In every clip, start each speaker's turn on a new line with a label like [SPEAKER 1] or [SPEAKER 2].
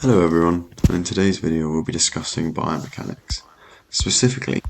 [SPEAKER 1] Hello everyone, and in today's video we'll be discussing biomechanics. Specifically,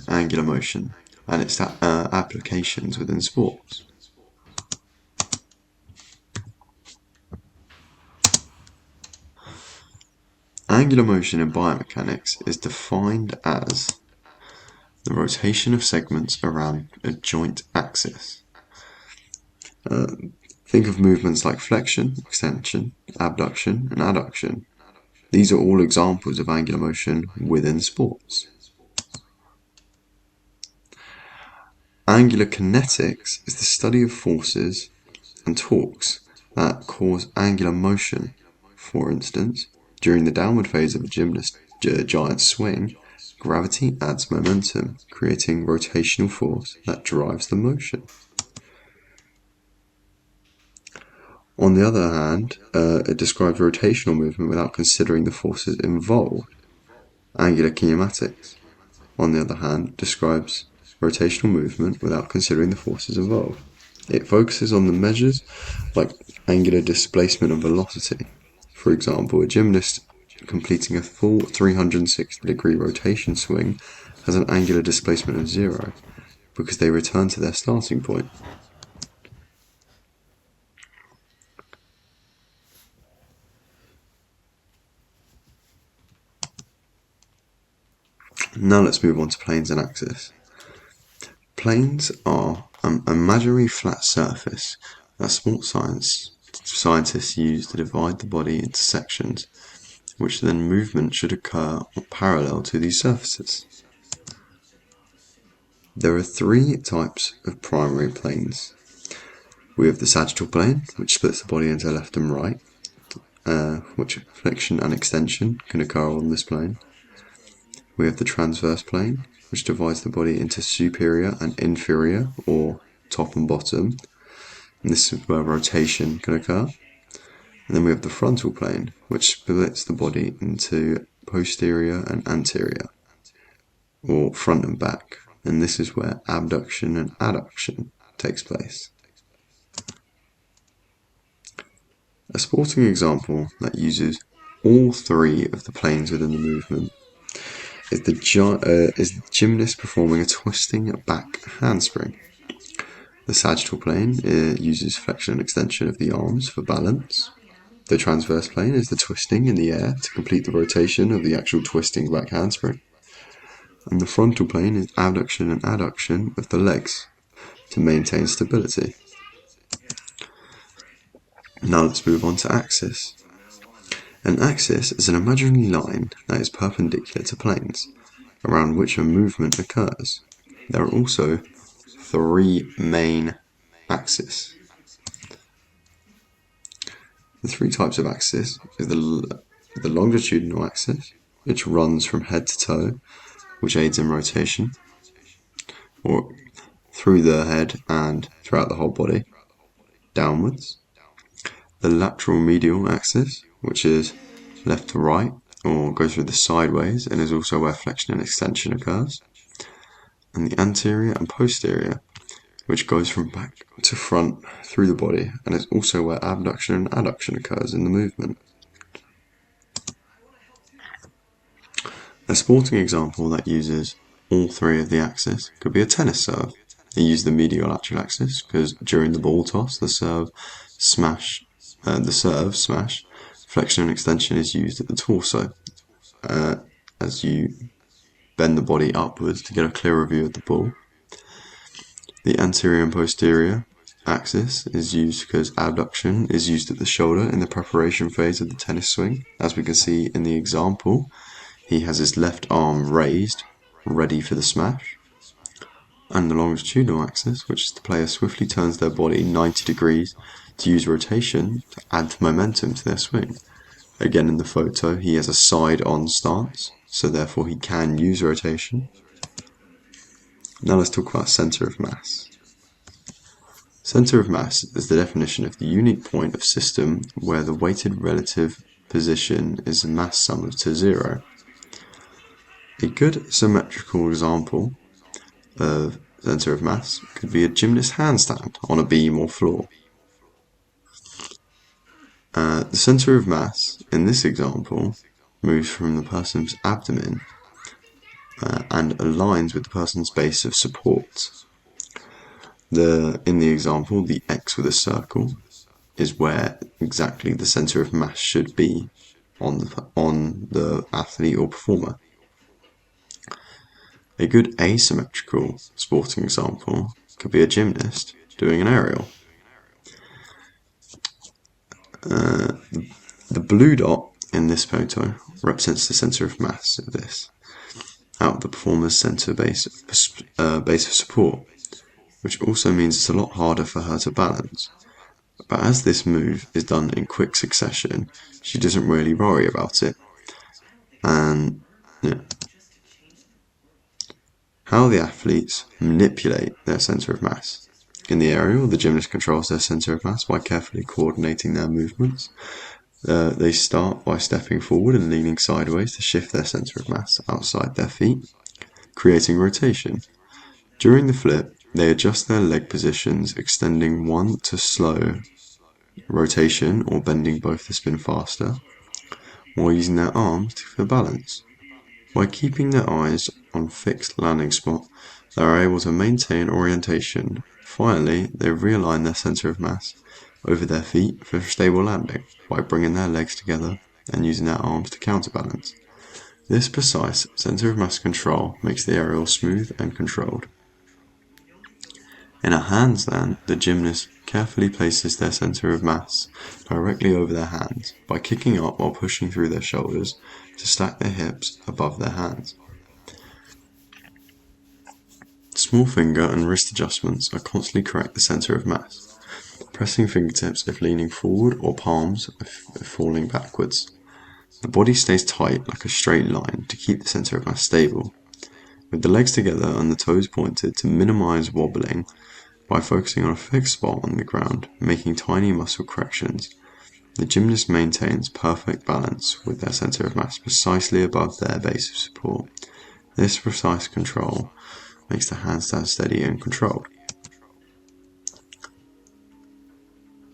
[SPEAKER 1] angular motion and its applications within sports. Angular motion in biomechanics is defined as the rotation of segments around a joint axis. Think of movements like flexion, extension, abduction, and adduction. These are all examples of angular motion within sports. Angular kinetics is the study of forces and torques that cause angular motion. For instance, during the downward phase of a giant swing, gravity adds momentum, creating rotational force that drives the motion. On the other hand, it describes rotational movement without considering the forces involved. Angular kinematics, on the other hand, describes rotational movement without considering the forces involved. It focuses on the measures like angular displacement and velocity. For example, a gymnast completing a full 360-degree rotation swing has an angular displacement of 0 because they return to their starting point. Now let's move on to planes and axis. Planes are an imaginary flat surface that sports scientists use to divide the body into sections, which then movement should occur parallel to these surfaces. There are three types of primary planes. We have the sagittal plane, which splits the body into left and right, which flexion and extension can occur on this plane. We have the transverse plane, which divides the body into superior and inferior, or top and bottom. And this is where rotation can occur. And then we have the frontal plane, which splits the body into posterior and anterior, or front and back. And this is where abduction and adduction takes place. A sporting example that uses all three of the planes within the movement is the gymnast performing a twisting back handspring. The sagittal plane uses flexion and extension of the arms for balance. The transverse plane is the twisting in the air to complete the rotation of the actual twisting back handspring. And the frontal plane is abduction and adduction of the legs to maintain stability. Now let's move on to axis. An axis is an imaginary line that is perpendicular to planes, around which a movement occurs. There are also three main axes. The three types of axis is the longitudinal axis, which runs from head to toe, which aids in rotation, or through the head and throughout the whole body, downwards. The lateral medial axis, which is left to right, or goes through the sideways, and is also where flexion and extension occurs. And the anterior and posterior, which goes from back to front through the body, and is also where abduction and adduction occurs in the movement. A sporting example that uses all three of the axes could be a tennis serve. They use the medial lateral axis because during the ball toss, the serve smash, flexion and extension is used at the torso as you bend the body upwards to get a clearer view of the ball. The anterior and posterior axis is used because abduction is used at the shoulder in the preparation phase of the tennis swing. As we can see in the example, he has his left arm raised, ready for the smash. And the longitudinal axis, which the player swiftly turns their body 90 degrees to use rotation to add momentum to their swing. Again, in the photo, he has a side-on stance, so therefore he can use rotation. Now let's talk about center of mass. Center of mass is the definition of the unique point of system where the weighted relative position is a mass sum to 0. A good symmetrical example of centre of mass could be a gymnast handstand on a beam or floor. The centre of mass in this example moves from the person's abdomen and aligns with the person's base of support. In the example, the X with a circle is where exactly the centre of mass should be on the athlete or performer. A good asymmetrical sporting example could be a gymnast doing an aerial. The blue dot in this photo represents the centre of mass of this, out of the performer's centre base of support, which also means it's a lot harder for her to balance. But as this move is done in quick succession, she doesn't really worry about it. And how the athletes manipulate their centre of mass. In the aerial, the gymnast controls their centre of mass by carefully coordinating their movements. They start by stepping forward and leaning sideways to shift their centre of mass outside their feet, creating rotation. During the flip, they adjust their leg positions, extending one to slow rotation or bending both to spin faster, while using their arms for balance. By keeping their eyes on fixed landing spot, they are able to maintain orientation. Finally, they realign their centre of mass over their feet for stable landing by bringing their legs together and using their arms to counterbalance. This precise centre of mass control makes the aerial smooth and controlled. In a handstand, the gymnast carefully places their centre of mass directly over their hands by kicking up while pushing through their shoulders to stack their hips above their hands. Small finger and wrist adjustments are constantly correct the centre of mass, pressing fingertips if leaning forward or palms if falling backwards. The body stays tight like a straight line to keep the centre of mass stable, with the legs together and the toes pointed to minimize wobbling by focusing on a fixed spot on the ground, making tiny muscle corrections. The gymnast maintains perfect balance with their centre of mass precisely above their base of support. This precise control makes the handstand steady and controlled.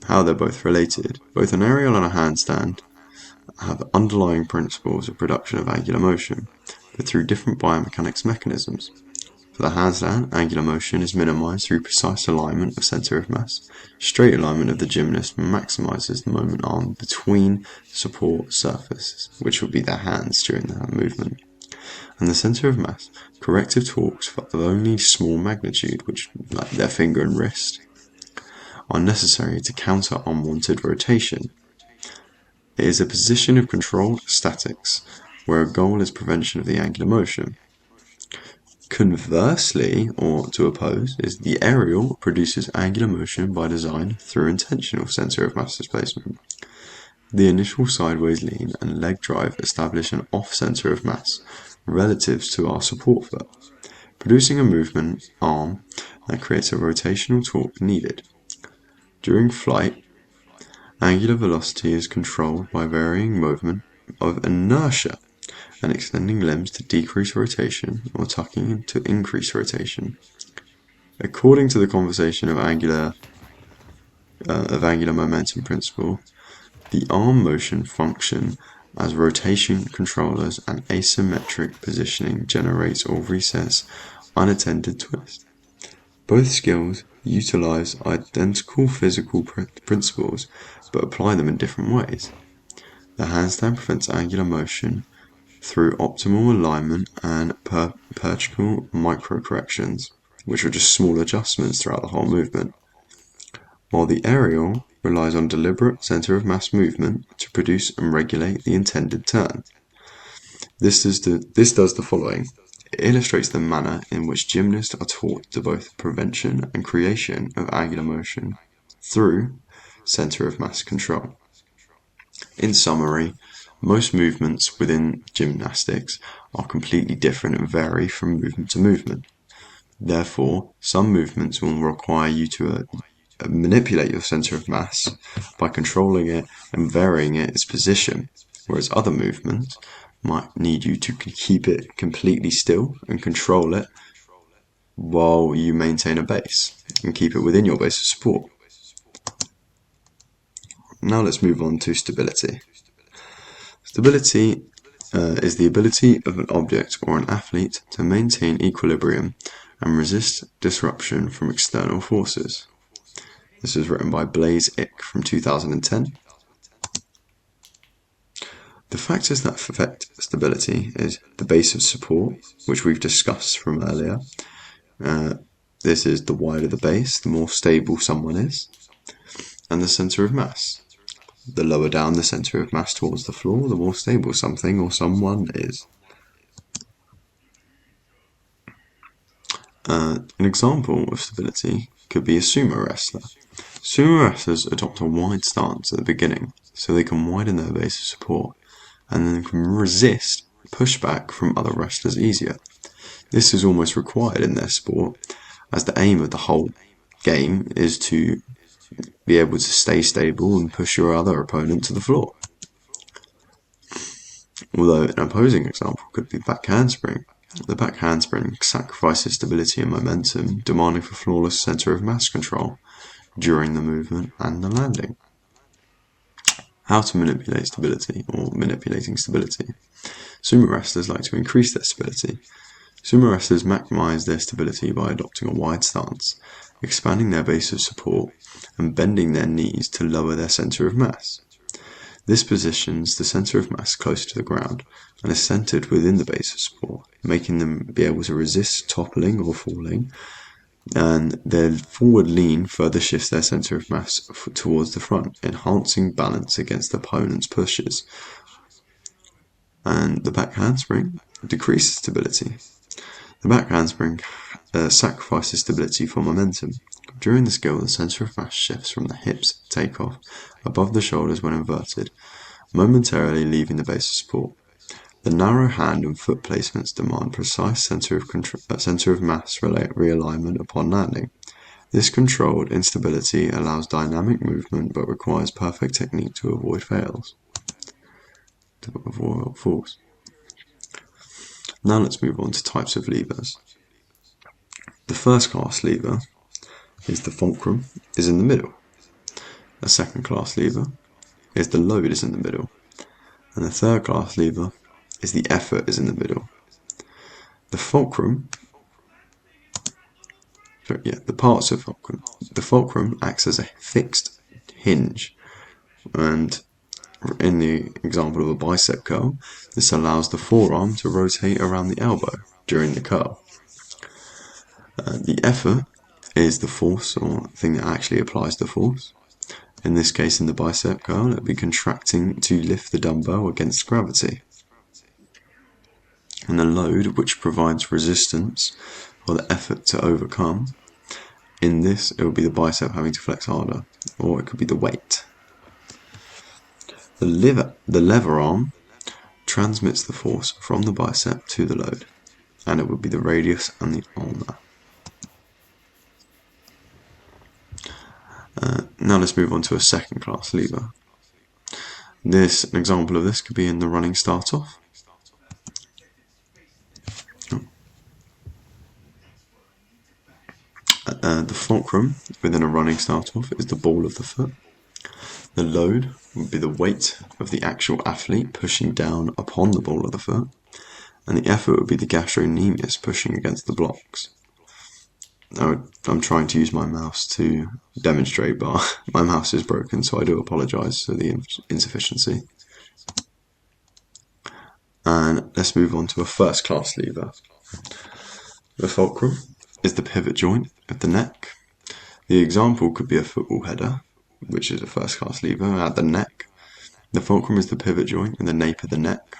[SPEAKER 1] How they're both related. Both an aerial and a handstand have underlying principles of production of angular motion, but through different biomechanics mechanisms. For the handstand, angular motion is minimized through precise alignment of centre of mass. Straight alignment of the gymnast maximizes the moment arm between support surfaces, which will be their hands during that movement. And the centre of mass, corrective torques of only small magnitude, which like their finger and wrist, are necessary to counter unwanted rotation. It is a position of controlled statics, where a goal is prevention of the angular motion. Conversely, or to oppose, is the aerial produces angular motion by design through intentional centre of mass displacement. The initial sideways lean and leg drive establish an off-centre of mass relative to our support foot, producing a movement arm that creates a rotational torque needed. During flight, angular velocity is controlled by varying movement of inertia and extending limbs to decrease rotation or tucking to increase rotation. According to the conservation of angular momentum principle, the arm motion function as rotation controllers and asymmetric positioning generates or resets unattended twist. Both skills utilize identical physical principles but apply them in different ways. The handstand prevents angular motion through optimal alignment and perpetual micro-corrections, which are just small adjustments throughout the whole movement, while the aerial relies on deliberate centre of mass movement to produce and regulate the intended turn. This does the following. It illustrates the manner in which gymnasts are taught to both prevention and creation of angular motion through centre of mass control. In summary, most movements within gymnastics are completely different and vary from movement to movement. Therefore, some movements will require you to manipulate your centre of mass by controlling it and varying its position, whereas other movements might need you to keep it completely still and control it while you maintain a base and keep it within your base of support. Now let's move on to stability. Stability is the ability of an object or an athlete to maintain equilibrium and resist disruption from external forces. This was written by Blaise Ick from 2010. The factors that affect stability is the base of support, which we've discussed from earlier. This is the wider the base, the more stable someone is. And the center of mass. The lower down the center of mass towards the floor, the more stable something or someone is. An example of stability could be a sumo wrestler. Sumo wrestlers adopt a wide stance at the beginning, so they can widen their base of support, and then can resist pushback from other wrestlers easier. This is almost required in their sport, as the aim of the whole game is to be able to stay stable and push your other opponent to the floor. Although an opposing example could be back handspring. The back handspring sacrifices stability and momentum, demanding for flawless center of mass control during the movement and the landing. How to manipulate stability, or manipulating stability. Sumo wrestlers like to increase their stability. Sumo wrestlers maximize their stability by adopting a wide stance, expanding their base of support, and bending their knees to lower their center of mass. This positions the center of mass close to the ground and is centered within the base of support, making them be able to resist toppling or falling, and their forward lean further shifts their center of mass towards the front, enhancing balance against the opponent's pushes. And the back handspring decreases stability. The back handspring sacrifices stability for momentum. During the skill, the center of mass shifts from the hips takeoff above the shoulders when inverted, momentarily leaving the base of support. The narrow hand and foot placements demand precise center of mass realignment upon landing. This controlled instability allows dynamic movement but requires perfect technique to avoid falls. Now let's move on to types of levers. The first class lever is the fulcrum is in the middle. A second class lever is the load is in the middle. And the third class lever is the effort is in the middle. The fulcrum, the parts of fulcrum. The fulcrum acts as a fixed hinge, and in the example of a bicep curl, this allows the forearm to rotate around the elbow during the curl. The effort is the force or thing that actually applies the force. In this case, in the bicep curl, it would be contracting to lift the dumbbell against gravity. And the load, which provides resistance or the effort to overcome. In this, it would be the bicep having to flex harder, or it could be the weight. The lever arm transmits the force from the bicep to the load, and it would be the radius and the ulna. Now let's move on to a second class lever. An example of this could be in the running start off. The fulcrum within a running start off is the ball of the foot. The load would be the weight of the actual athlete pushing down upon the ball of the foot, and the effort would be the gastrocnemius pushing against the blocks. Now, I'm trying to use my mouse to demonstrate, but my mouse is broken, so I do apologise for the insufficiency. And let's move on to a first class lever. The fulcrum is the pivot joint of the neck. The example could be a football header, which is a first class lever at the neck. The fulcrum is the pivot joint in the nape of the neck.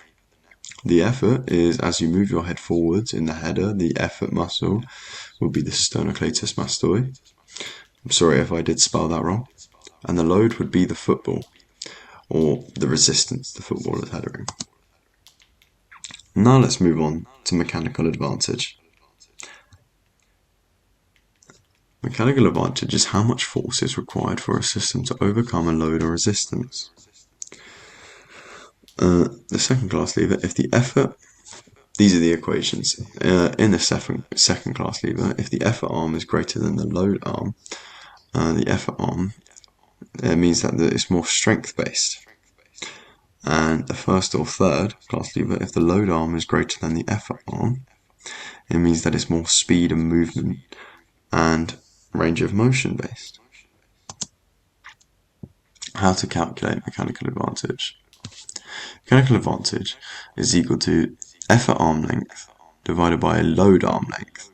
[SPEAKER 1] The effort is as you move your head forwards in the header, the effort muscle will be the sternocleidos mastoi. I'm sorry if I did spell that wrong. And the load would be the football, or the resistance the football is headering. Now let's move on to mechanical advantage. Mechanical advantage is how much force is required for a system to overcome a load or resistance. The second class lever, if the effort these are the equations. In the second class lever, if the effort arm is greater than the load arm, the effort arm means that it's more strength based. And the first or third class lever, if the load arm is greater than the effort arm, it means that it's more speed and movement and range of motion based. How to calculate mechanical advantage? Mechanical advantage is equal to effort arm length divided by load arm length,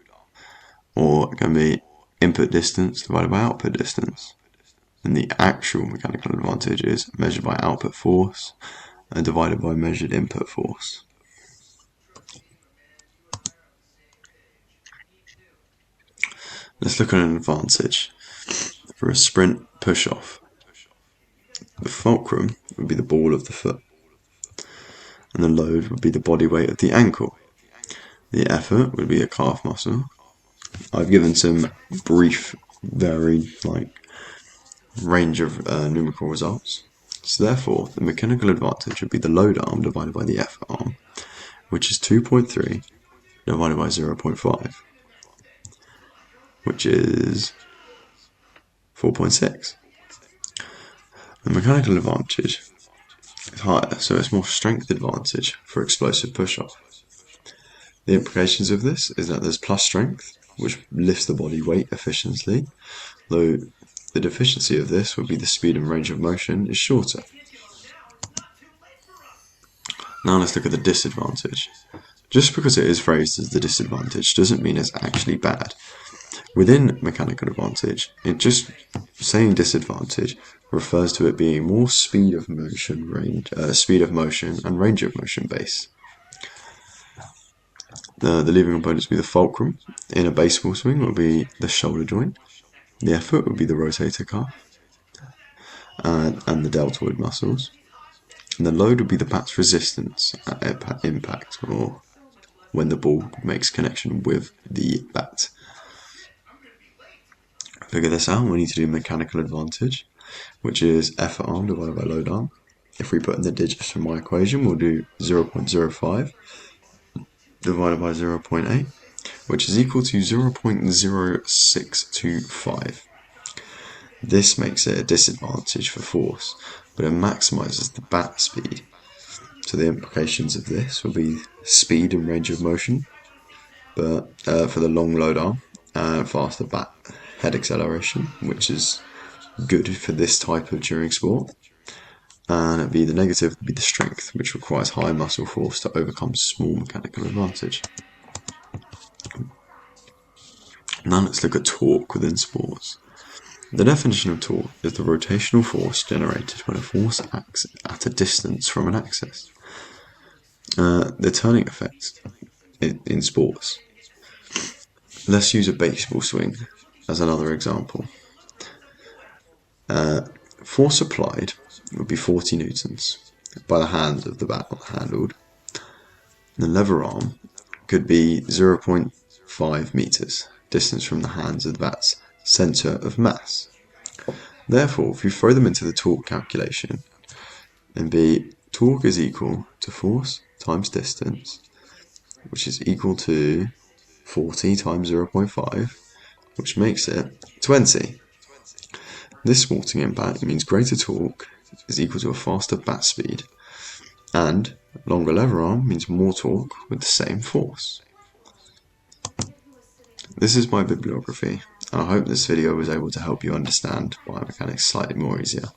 [SPEAKER 1] or it can be input distance divided by output distance. And the actual mechanical advantage is measured by output force and divided by measured input force. Let's look at an advantage for a sprint push-off. The fulcrum would be the ball of the foot, and the load would be the body weight of the ankle. The effort would be a calf muscle. I've given some brief, varied range of numerical results. So therefore, the mechanical advantage would be the load arm divided by the effort arm, which is 2.3 divided by 0.5, which is 4.6. The mechanical advantage is higher, so it's more strength advantage for explosive push-off. The implications of this is that there's plus strength, which lifts the body weight efficiently, though the deficiency of this would be the speed and range of motion is shorter. Now let's look at the disadvantage. Just because it is phrased as the disadvantage doesn't mean it's actually bad. Within mechanical advantage, saying disadvantage refers to it being more speed of motion and range of motion base. The lever components would be the fulcrum. In a baseball swing would be the shoulder joint. The effort would be the rotator cuff and the deltoid muscles. And the load would be the bat's resistance at impact, or when the ball makes connection with the bat. To figure this out, we need to do mechanical advantage, which is effort arm divided by load arm. If we put in the digits from my equation, we'll do 0.05 divided by 0.8, which is equal to 0.0625. This makes it a disadvantage for force, but it maximizes the bat speed. So the implications of this will be speed and range of motion, but for the long load arm, faster bat head acceleration, which is good for this type of during sport. And it'd be the negative would be the strength, which requires high muscle force to overcome small mechanical advantage. Now let's look at torque within sports. The definition of torque is the rotational force generated when a force acts at a distance from an axis. The turning effect in sports. Let's use a baseball swing as another example. Force applied would be 40 newtons by the hand of the bat handled. The lever arm could be 0.5 meters distance from the hands of the bat's center of mass. Therefore, if you throw them into the torque calculation, then torque is equal to force times distance, which is equal to 40 times 0.5, which makes it 20. This sporting impact means greater torque is equal to a faster bat speed, and longer lever arm means more torque with the same force. This is my bibliography, and I hope this video was able to help you understand biomechanics slightly more easier.